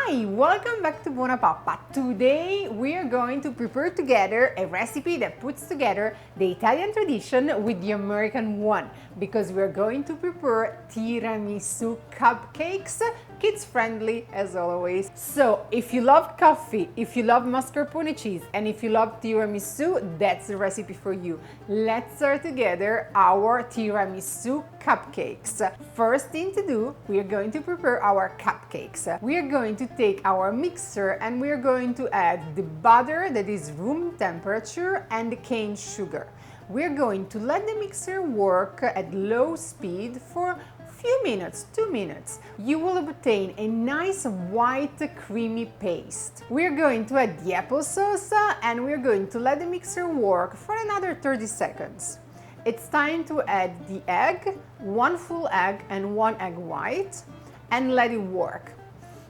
Hi, welcome back to Buona Pappa. Today we are going to prepare together a recipe that puts together the Italian tradition with the American one, because we're going to prepare tiramisu cupcakes, kids friendly as always. So if you love coffee, if you love mascarpone cheese, and if you love tiramisu, that's the recipe for you. Let's start together our tiramisu cupcakes. First thing to do, we are going to prepare our cupcakes. We are going to take our mixer and we are going to add the butter that is room temperature and the cane sugar. We're going to let the mixer work at low speed for a few minutes, 2 minutes. You will obtain a nice white creamy paste. We're going to add the applesauce and we're going to let the mixer work for another 30 seconds. It's time to add the egg, 1 full egg and 1 egg white, and let it work.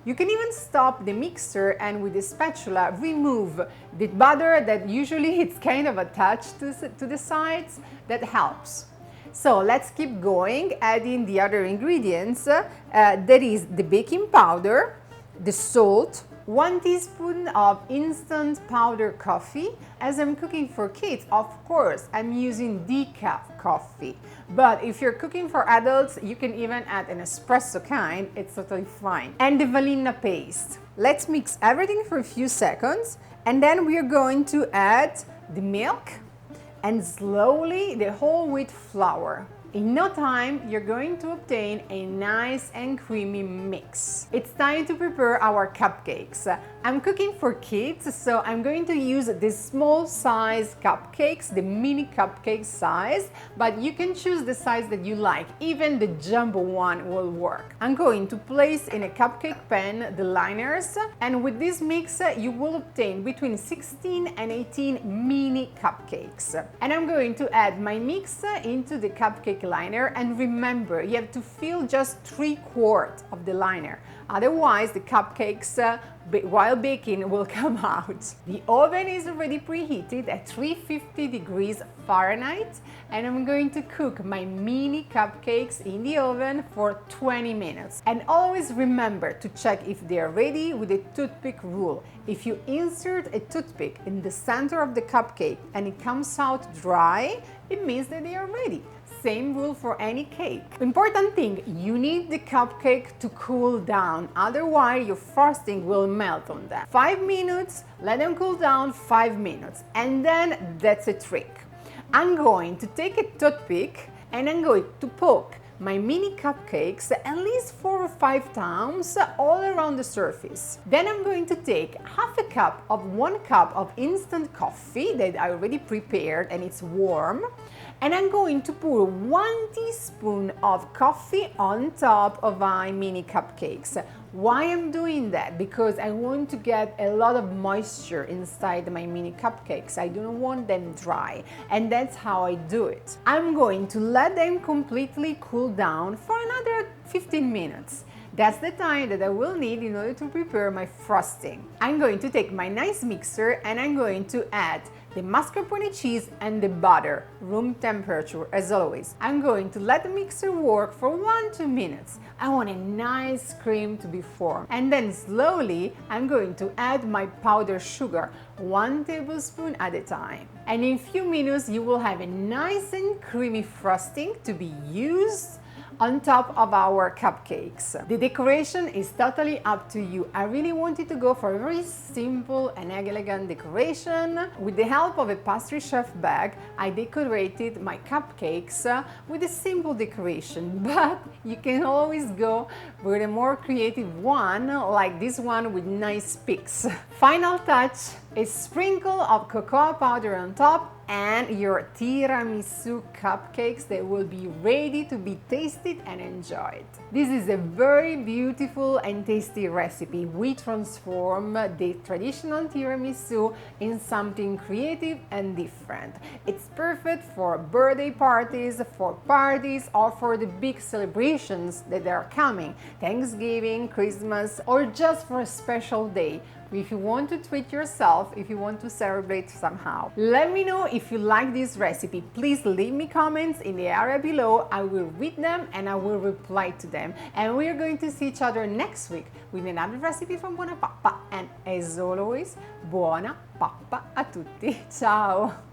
You can even stop the mixer and with a spatula remove the butter that usually it's kind of attached to the sides. That helps. So let's keep going, adding the other ingredients. That is the baking powder, the salt, 1 teaspoon of instant powder coffee. As I'm cooking for kids, of course, I'm using decaf coffee. But if you're cooking for adults, you can even add an espresso kind, it's totally fine. And the vanilla paste. Let's mix everything for a few seconds, and then we are going to add the milk and slowly the whole wheat flour. In no time, you're going to obtain a nice and creamy mix. It's time to prepare our cupcakes. I'm cooking for kids, so I'm going to use the small size cupcakes, the mini cupcake size, but you can choose the size that you like. Even the jumbo one will work. I'm going to place in a cupcake pan the liners, and with this mix, you will obtain between 16 and 18 mini cupcakes. And I'm going to add my mix into the cupcake liner, and remember, you have to fill just 3/4 of the liner, otherwise the cupcakes while baking will come out. The oven is already preheated at 350 degrees Fahrenheit, and I'm going to cook my mini cupcakes in the oven for 20 minutes. And always remember to check if they are ready with the toothpick rule. If you insert a toothpick in the center of the cupcake and it comes out dry, it means that they are ready. Same rule for any cake. Important thing, you need the cupcake to cool down, otherwise your frosting will melt on them. 5 minutes, let them cool down 5 minutes, and then that's a trick. I'm going to take a toothpick and I'm going to poke my mini cupcakes at least 4 or 5 times all around the surface. Then I'm going to take half a cup of 1 cup of instant coffee that I already prepared and it's warm, and I'm going to pour 1 teaspoon of coffee on top of my mini cupcakes. Why I'm doing that? Because I want to get a lot of moisture inside my mini cupcakes. I don't want them dry, and that's how I do it. I'm going to let them completely cool down for another 15 minutes. That's the time that I will need in order to prepare my frosting. I'm going to take my nice mixer and I'm going to add the mascarpone cheese and the butter, room temperature as always. I'm going to let the mixer work for 1-2 minutes. I want a nice cream to be formed. And then slowly I'm going to add my powdered sugar, 1 tablespoon at a time. And in a few minutes you will have a nice and creamy frosting to be used on top of our cupcakes. The decoration is totally up to you. I really wanted to go for a very simple and elegant decoration. With the help of a pastry chef bag, I decorated my cupcakes with a simple decoration, but you can always go with a more creative one, like this one with nice peaks. Final touch, a sprinkle of cocoa powder on top, and your tiramisu cupcakes that will be ready to be tasted and enjoyed. This is a very beautiful and tasty recipe. We transform the traditional tiramisu in something creative and different. It's perfect for birthday parties, for parties, or for the big celebrations that are coming, Thanksgiving, Christmas, or just for a special day. if you want to treat yourself, if you want to celebrate somehow. Let me know if you like this recipe. Please leave me comments in the area below. I will read them and I will reply to them. And we are going to see each other next week with another recipe from Buona Pappa. And as always, buona pappa a tutti. Ciao!